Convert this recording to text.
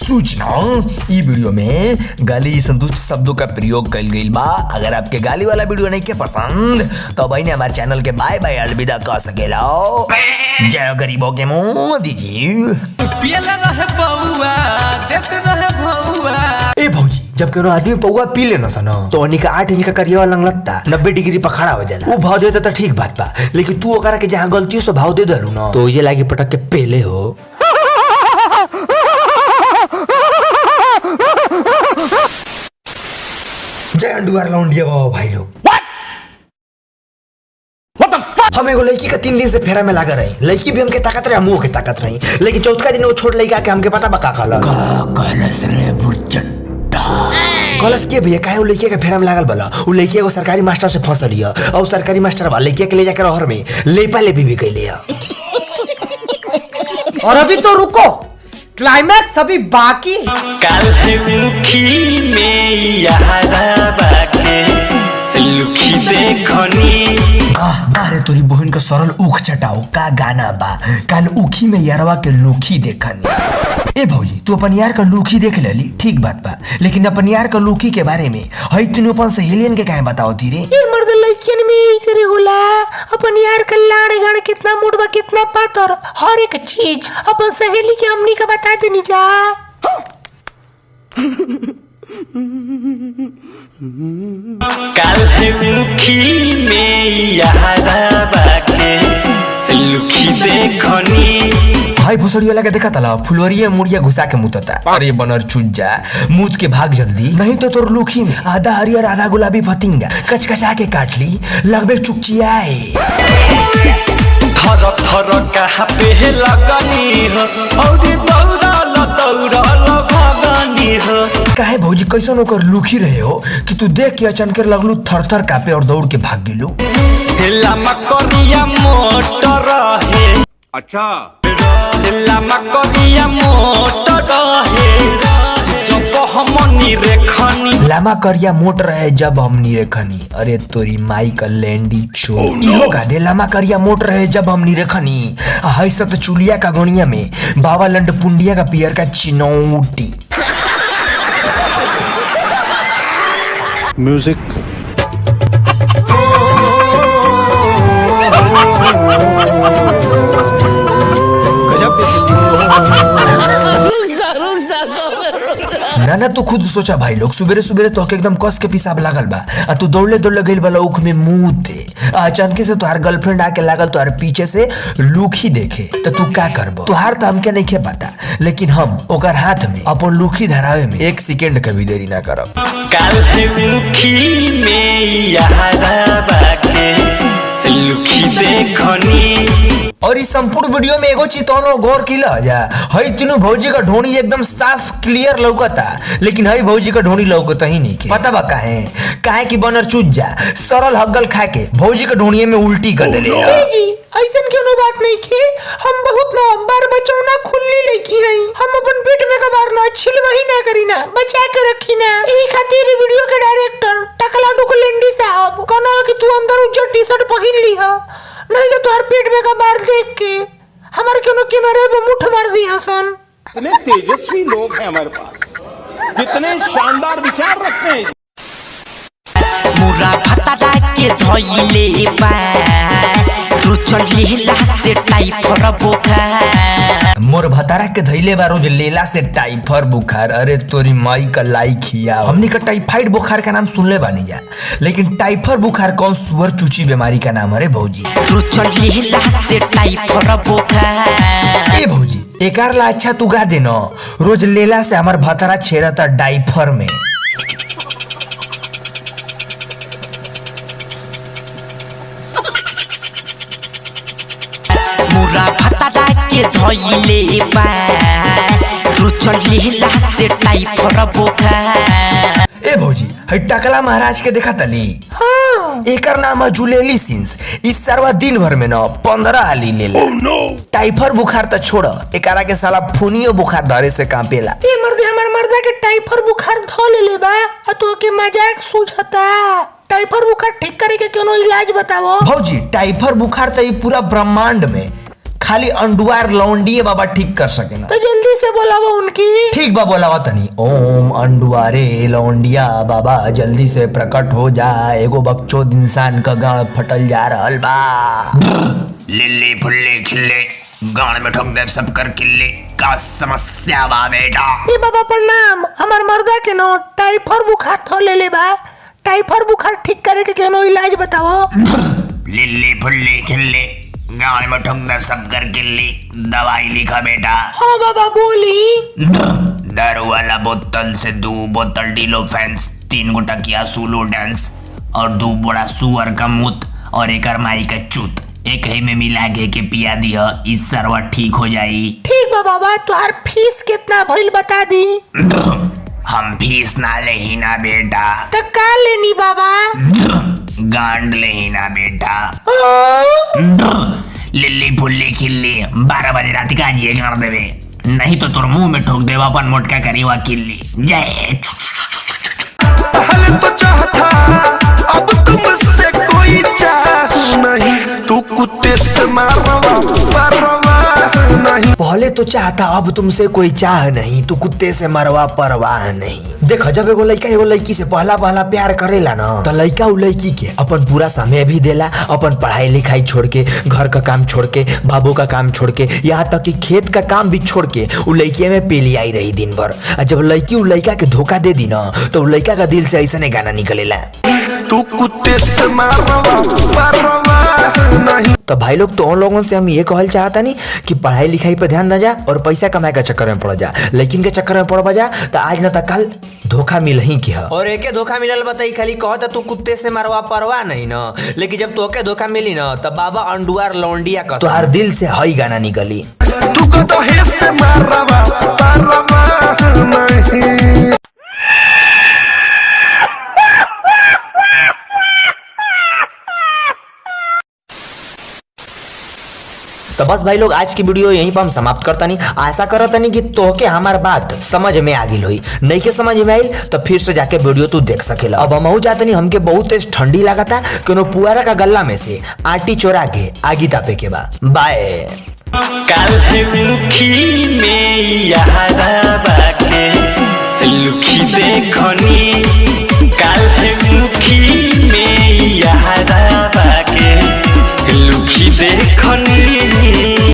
सूचना, ई वीडियो में गाली संतुष्ट शब्दों का प्रयोग कल गई बा। अगर आपके गाली वाला वीडियो नहीं के पसंद तो भाई ने हमारे चैनल के बाय बाय अलविदा कह सकेला। जय गरीबों के मुंह दीजिए। ए भौजी, जब कोनो आदमी पौवा पी लेना सना तो अनिका 8 इंच का करिया लंगलत्ता 90 डिग्री पर खड़ा हो जाला। वो भाव देता तो ठीक बात बा, लेकिन तू ओकरा के जहां गलती से भाव दे दलू ना तो ये लागी पटक के पेले हो। जय अंडुआर लौंडिया बाबा भाई लोग। हम एगो लड़की का 3 दिन से फेरा में लगा रही। लड़की भी हमके ताकत रहे, हमू के ताकत रही, लेकिन चौथा दिन वो छोट लड़का के हमके पता बका कहलस रे बुरचट्टा। कहलस के भैया काहे वो लड़की के फेरा में लागल बला। वो लड़की एगो सरकारी मास्टर से फंसल लिया और सरकारी मास्टर बा लड़की के ले जाकर शहर में लेपा लेपी भी कैले। और अभी तो रुको, क्लाइमैक्स अभी बाकी। कल मुखी में यारा बाके लुखी देखनी। बारे तोरी बहन का सरल उख चटाओ का गाना बा। कल उखी में यारवा के लुखी देखनी। ए भौजी, तू अपन यार का लुखी देख लेली, ठीक बात बा, लेकिन अपन यार का लुखी के बारे में हई तू अपन सहेलियन के काहे बताओ तीरे। ये मर्द लड़कियन में ई करे होला। अपन यार का लाड़ गाड़ कितना मोट बा, कितना पातर, हर एक चीज अपन सहेली के हमनी का बता देनी जा। कल मुखी में यारा बाके लुखी देखनी। भाई भुसड़ी वाला के देखा तला फुलवरिया मुड़िया घुसा के मुतता। अरे बनर चुज्जा, मूत के भाग जल्दी, नहीं तो तोर लुखी में आधा हरियर आधा गुलाबी फतिंगा कचकचा के काट ली, लगबे चुकचियाए। थर थर कहाँ पे लगनी हो और दौड़ल भगनी हो। काहे भौजी कैसन ओकर लुखी रहे हो कि तू देख के अचानक लगलू थर थर कापे और दौड़ के भाग गेलू। लामा करिया मोटर है। अच्छा लामा करिया मोटर है जब हमनी रेखनी। लामा करिया मोट रहे जब हमनी रेखनी। अरे तोरी माई का लैंडी चो इहो गा दे। लामा करिया मोट रहे जब हमनी रेखनी। हाय सत चुलिया का गोनिया में बाबा लंड पुंडिया का पियर का चिनौटी। म्यूजिक। ना तू खुद सोचा भाई लोग, सुबेरे सुबेरे तो एकदम कस के पिसाब लागल बा आ तू दौड़ले दौड़ले गइल वाला उख में मुंह थे। अचानक से तुहार गर्लफ्रेंड आके लागल तुहार पीछे से लुखी देखे तो तू का करबो। तुहार तो हमके नहीं पता, लेकिन हम ओकर हाथ में अपन लुखी धरावे में 1 सेकंड का भी देरी ना करब। कल मुखी में यारा बाके लुखी देखनी। और इस संपूर्ण वीडियो में एगो चीज तो गौर किला जा, हई तीनों भौजी का ढोनी एकदम साफ क्लियर लौकता, लेकिन हई भौजी का ढोनी लौकता ही नहीं के। पता बा काहे कि बनर चुज्जा सरल हग्गल खा के भौजी का ढोनिये में उल्टी कर देले। जी ऐसन क्यों बात नहीं के, हम बहुत ना बार बचौना खुली लड़की हई। हम अपन पेट में कबार ना छिलवही ना करी ना, बचा के रखी ना। एही खातिर वीडियो के डायरेक्टर टकला डुकलेंडी साहब कहना कि तू अंदर उज्जर टी-शर्ट पहन ली हा, नहीं तो तुहार पेट में का बार देख के हमारे क्यों कैमरे पे मुठ मार दी हसन। इतने तेजस्वी लोग हैं हमारे पास, कितने शानदार विचार रखते हैं। मुरा फटा के धइले बा रुचल लीला से टाइफर बुखार। मोर भतारा के धइले बा रोज लेला से टाइफर बुखार। अरे तोरी माई का लाई खिया। हमनी का टाइफाइड बुखार का नाम सुनले बानी जा, लेकिन टाइफर बुखार कौन सुअर चूची बीमारी का नाम है भौजी। रुचल लीला से टाइफर बुखार। ए भौजी एकार ला अच्छा तू गा देना, रोज लेला से हमार भतारा छेड़ता डाइफर में। मुरा फटा के धइले बा रुचल लीला से टाइफर बुखार। ए भौजी हई टकला महाराज के देखा तली। हाँ। एकर नाम है जुलेली सिंस। इस सरवा दिन भर में न 15 हाली लेला। टाइफर बुखार तो छोड़, एकरा के साला फुनियो बुखार धरे से कांपेला। ये मर्दे हमार मर्दा के टाइफर बुखार ध ले बा आ तो के मजाक सूझता। टाइफर बुखार ठीक करे के कोनो इलाज बताओ। भौजी टाइफर बुखार तो पूरा ब्रह्मांड में खाली अंडुआर लौंडिए बाबा ठीक कर सकेला। तो जल्दी से बोलावा उनकी। ठीक बा बोलावा तनी। ओम अंडुआरे लौंडिया बाबा जल्दी से प्रकट हो जा, एगो बकचोद इंसान का गाड़ फटल जा रहल बा। लिल्ली फुल्ली खिल्ली गाड़ में ठोक दे सब कर किल्ली, का समस्या बा बेटा? ए बाबा प्रणाम, हमार मर्दा के नो टाइफाइड बुखार थो ले बा, टाइफाइड बुखार ठीक करे के कोनो इलाज बताओ। लिल्ली फुल्ली खिल्ली गाड़ में ठोक दे सब कर किल्ली, दवाई लिखा बेटा। हाँ बाबा बोली। दारू वाला बोतल से 2 बोतल डिलोफेंस, 3 गोटा किया सुलो डांस और 2 बड़ा सुअर का मूत और एक माई का चूत एक ही में मिला के पिया दिया, इस सरवा ठीक हो जाई। ठीक बा बाबा, तुहार फीस कितना भइल बता दी। हम फीस ना ले ही ना बेटा। तो का लेनी बाबा? गांड ले ही ना बेटा। लिल्ली फुल्ली खिल्ली 12 बजे रात का जिए गाड़ देवे, नहीं तो तोर मुंह में ठोक देवा अपन मोटका करीवा किल्ली। जय। पहले तो चाहता अब तुमसे कोई चाह नहीं, तू कुत्ते से मारवा नहीं। पहले तो चाहता अब तुमसे कोई चाह नहीं, तू कुत्ते से मरवा परवाह नहीं। देखो जब एगो लड़का एगो लड़की से पहला प्यार करेला ना, तो लड़का उ लड़की के अपन पूरा समय भी देला, अपन पढ़ाई लिखाई छोड़ के, घर का काम छोड़ के, बाबू का काम छोड़ के, यहाँ तक कि खेत का काम भी छोड़ के उ लड़की में पेली आई रही दिन भर। और जब लड़की उ लड़का के धोखा दे दी ना, तो उ लड़का का दिल से ऐसा गाना निकलेला, तू कुत्ते से मारवा नहीं। तो भाई लोग तो उन लोगों से हम ये कहल चाहता नहीं कि पढ़ाई लिखाई पे ध्यान न जा और पैसा कमाए के चक्कर में पड़ जा, लेकिन के चक्कर में पड़ जा तो आज न तो कल धोखा मिल ही के। और एके धोखा मिलल बताई खाली कहता तू कुत्ते से मरवा परवाह नहीं ना, लेकिन जब तोके धोखा मिली ना तो बाबा अंडुआर लौंडिया का तोहार दिल से हई गाना निकली, तू तो हे से मारवा नहीं। तो बस भाई लोग आज की वीडियो यहीं पर हम समाप्त करता नहीं। आशा करता नहीं कि तोहके हमार बात समझ में आ गई, नहीं के समझ में आई तो फिर से जाके वीडियो तू देख सकेला। अब हम जाते नहीं, हमके बहुत तेज ठंडी लगा था, कोनो पुआरा का गल्ला में से आटी चोरा के आगी तापे के बा। बाय। काल मुखी में यारा